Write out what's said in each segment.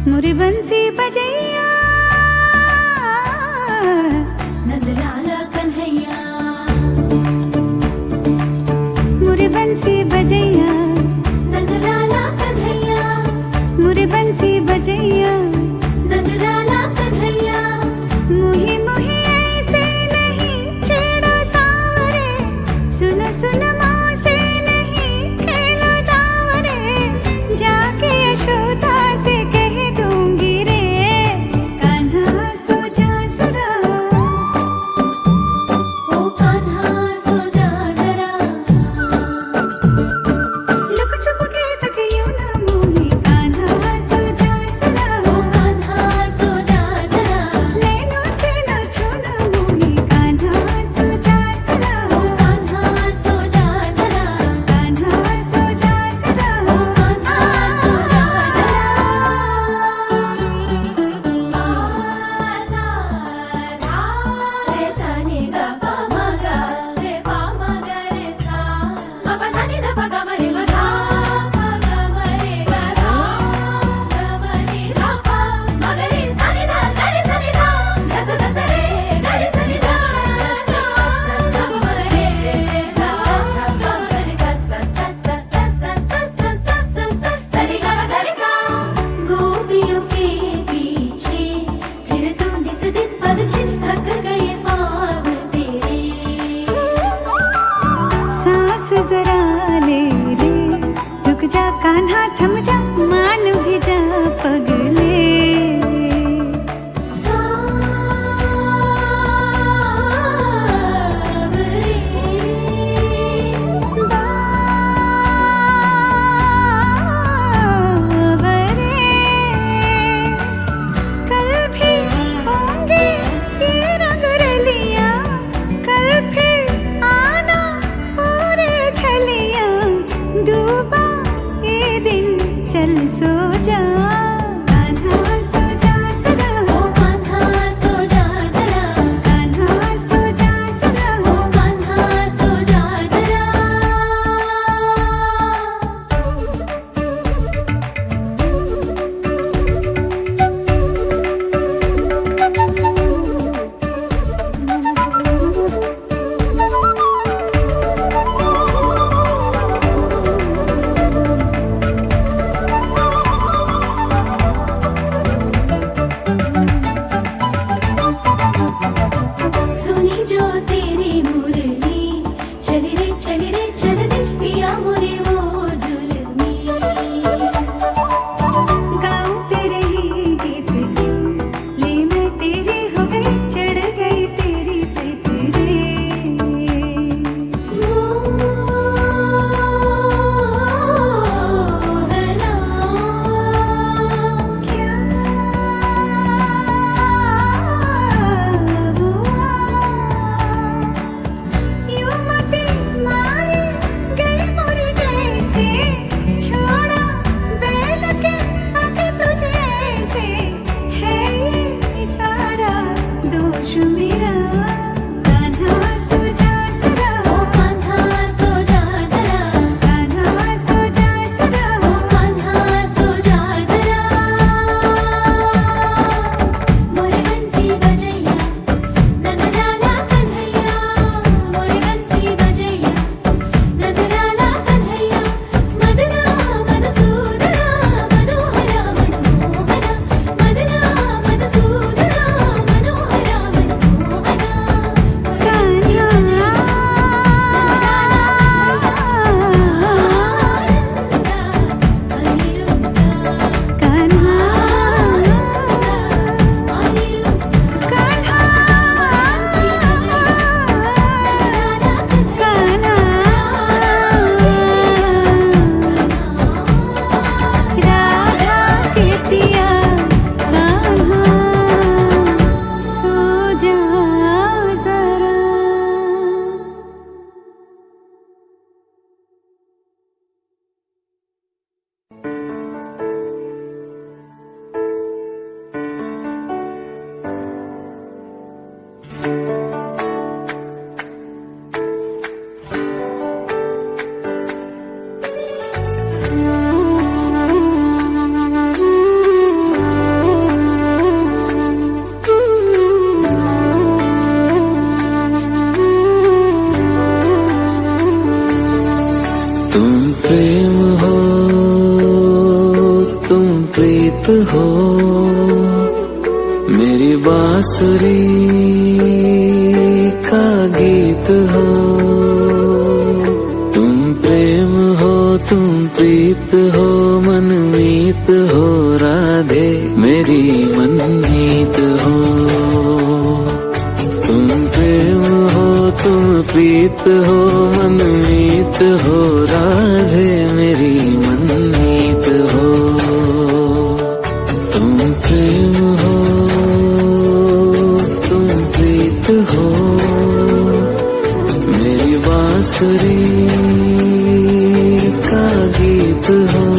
मोरे बंसी बजैया नंदलाला कन्हैया, मोरे बंसी बजैया नंदलाला कन्हैया, मोरे बंसी बजैया नंदलाला कन्हैया। मुही मुही ऐसे नहीं छेड़ो सावरे, सुन सुन माँ से नहीं खेलो दावरे, जाके यशोदा से कह दूंगी रे, कान्हा सो जा जरा, ओ कान्हा सो जा जरा, लुक छुप के तक यूं ना मोही, कान्हा सो जा जरा, ओ कान्हा सो जा जरा, नैनों से ना छूना मोही, कान्हा सो जा जरा, ओ कान्हा सो जा जरा, कान्हा सो जा जरा, ओ कान्हा सो जा जरा। सा धा रे सा नि ग प म ग रे प म ग रे सा, म प सा नि ध प ग म रे म धा प ग म रे ग धा ग म नि ध प म ग रे सा नि ध ग रे सा नि ध ग स ध स रे ग रे सा नि ध स ध प म ग रे ध प म ग रे सा सा सा सा सा सा सा सा सा सा सा रे ग म ग रे सा। गोपियों के पीछे फिर तू निस दिन पल छिन थक गए पाँव तेरे। सांस जरा ले रे, रुक जा कान्हा थम जा, मान भी जा पगले, बावरे, कल भी होंगे ये रंग रलियां, कल फिर आना पूरे छलियां, डूबा ये दिन चल सो जा, गीत हो, मेरी बांसुरी का गीत हो। तुम प्रेम हो, तुम प्रीत हो, मनमीत हो राधे मेरी मनमीत हो। तुम प्रेम हो, तुम प्रीत हो, मनमीत हो राधे मेरी मनमीत हो। तुम प्रेम हो, तुम प्रीत हो, मेरी बांसुरी का गीत हो।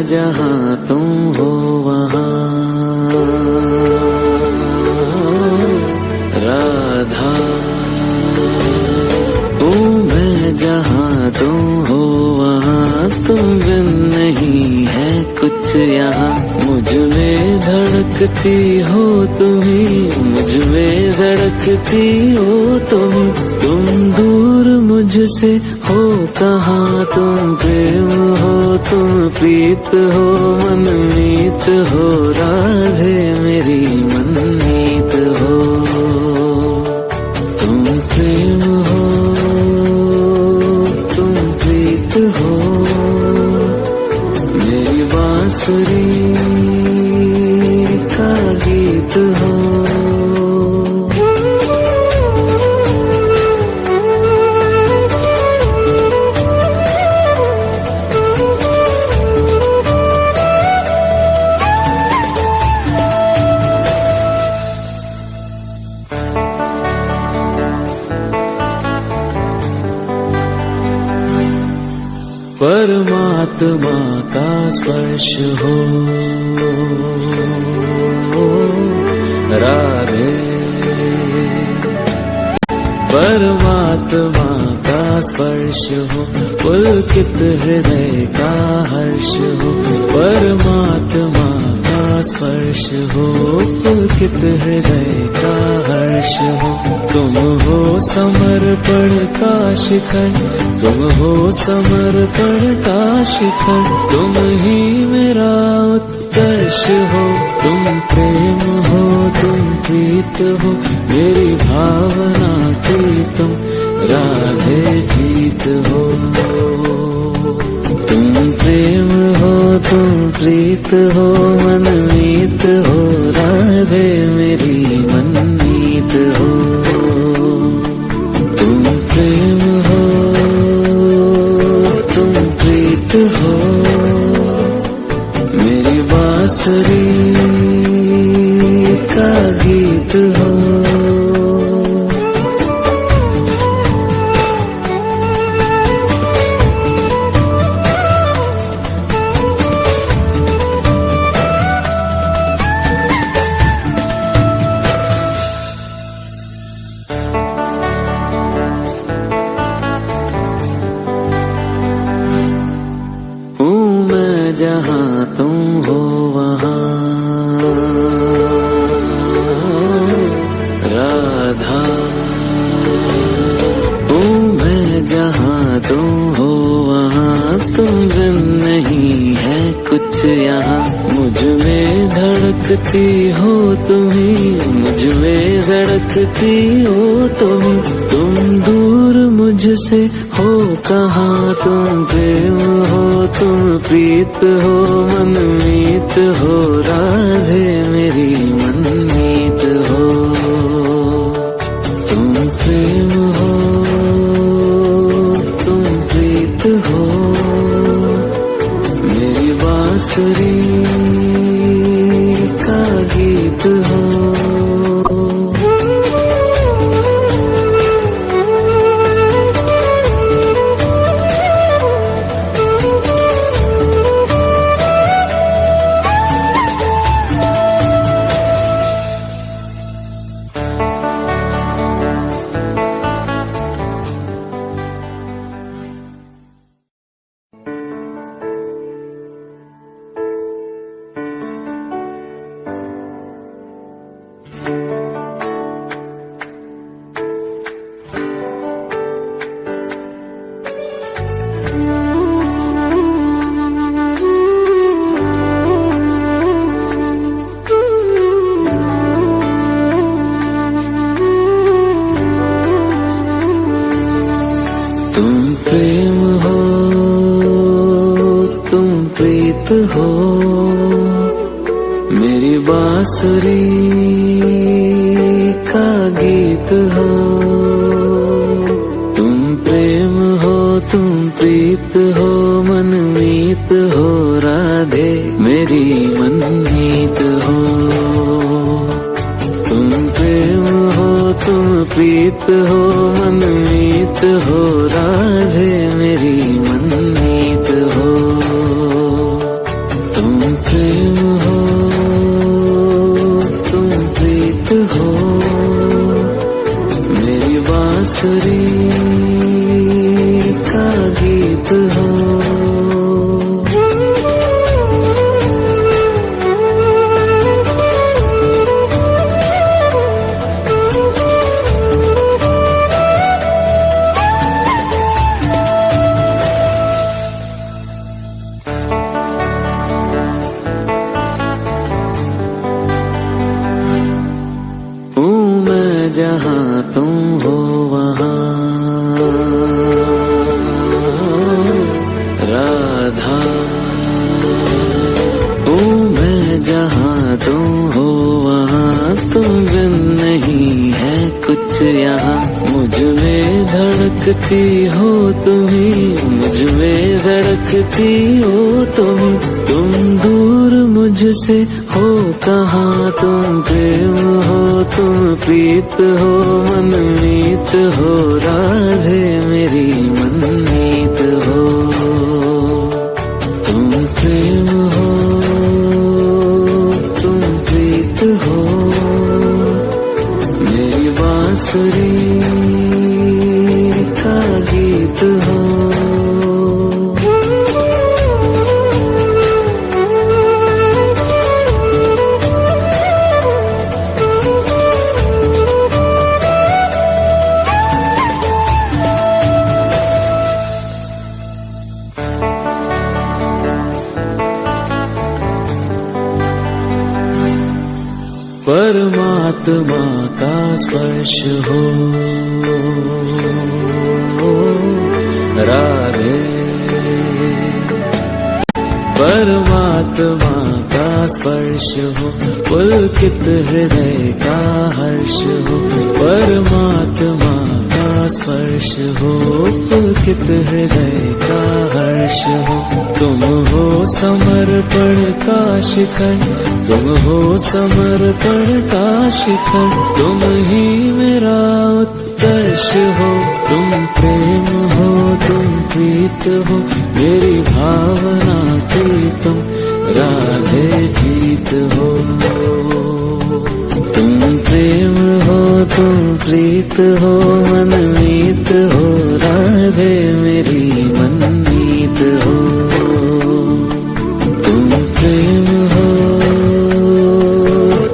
जहाँ तुम हो वहाँ राधा, हूँ मैं जहाँ तुम हो वहाँ, तुम बिन नहीं है कुछ यहाँ। मुझ में धड़कती हो तुम्ही, मुझ में धड़कती हो तुम दूर मुझसे हो कहाँ। तुम प्रेम हो, तुम प्रीत हो, मनमीत हो राधे मेरी मनमीत हो। तुम प्रेम हो, तुम प्रीत हो, मेरी बांसुरी का गीत हो। परमात्मा का स्पर्श हो राधे, परमात्मा का स्पर्श हो, पुलकित हृदय का हर्ष हो। परमात्मा का स्पर्श हो, पुलकित हृदय का हर्ष हो। तुम हो समर्पण का शिखर, तुम हो समर्पण का शिखर, तुम ही मेरा उत्कर्ष हो। तुम प्रेम हो, तुम प्रीत हो, मेरी भावना की तुम राधे जीत हो। तुम प्रेम हो, तुम प्रीत हो, मनमीत हो राधे मेरी मनमीत हो। तुम प्रेम हो, तुम प्रीत हो, मेरी बांसुरी का गीत हो। जहाँ तुम हो वहाँ राधा, हूँ मैं जहाँ तुम हो वहाँ, तुम बिन नहीं है कुछ यहाँ। मुझ में धड़कती हो तुम्ही, मुझ में धड़कती हो तुम दूर मुझसे हो कहाँ। तुम प्रेम हो, तुम प्रीत हो, मनमीत हो राधे मेरी मनमीत हो। तुम प्रेम हो, तुम प्रीत हो, मेरी बांसुरी का गीत हो। प्रीत हो, मेरी बांसुरी का गीत हो। तुम प्रेम हो, तुम प्रीत हो, मनमीत हो राधे मेरी मनमीत हो। तुम प्रेम हो, तुम प्रीत हो, मनमीत हो राधे मेरी मनमीत हो। तुम प्रेम हो, तुम प्रीत हो, मेरी बांसुरी का गीत हो। हूँ मैं जहाँ तुम हो वहाँ, राधा। हूँ मैं जहाँ तुम हो वहाँ, तुम बिन नहीं है कुछ यहाँ। मुझ में धड़कती हो तुम्ही, मुझ में धड़कती हो तुम दूर मुझसे हो कहाँ। तुम प्रेम हो, तुम प्रीत हो, मनमीत हो राधे मेरी मनमीत हो। तुम प्रेम हो, तुम प्रीत हो, मेरी बांसुरी का गीत हो। परमात्मा का स्पर्श हो राधे, परमात्मा का स्पर्श हो, पुलकित हृदय का हर्ष हो। परमात्मा का स्पर्श हो, पुलकित हृदय का हर्ष हो। तुम हो समर्पण का शिखर, तुम हो समर्पण का शिखर, तुम ही मेरा उत्कर्ष हो। तुम प्रेम हो, तुम प्रीत हो, मेरी भावना की तुम राधे जीत हो। तुम प्रेम हो, तुम प्रीत हो, मनमीत हो राधे मेरी मनमीत हो। तुम प्रेम हो,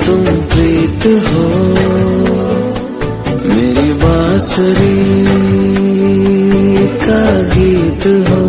तुम प्रीत हो, मेरी बांसुरी का गीत हो।